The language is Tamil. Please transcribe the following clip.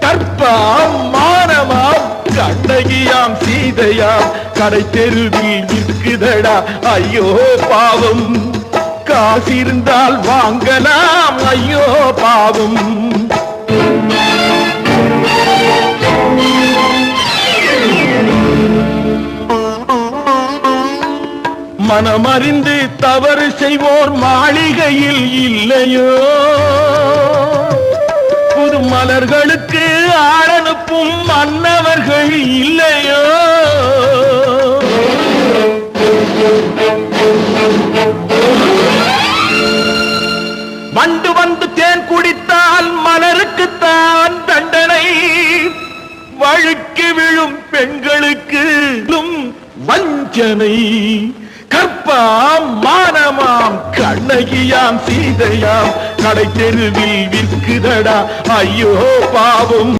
கற்பாம் மானமாம் கண்ணகியாம் சீதையாம் கடை தெருவில் நிற்குதடா ஐயோ பாவம். காசிருந்தால் வாங்கலாம் ஐயோ பாவம். மனமறிந்து தவறு செய்வோர் மாளிகையில் இல்லையோ, புது மலர்களுக்கு ஆளனுப்பும் மன்னவர்கள் இல்லையோ. வண்டு வந்து தேன் குடித்தால் மலருக்குத்தான் தண்டனை, வழுக்கி விழும் பெண்களுக்கு வஞ்சனை. கற்பாம் மானமாம் கண்ணகியாம் சீதையாம் கடை தெருவில் விற்குதடா ஐயோ பாவம்.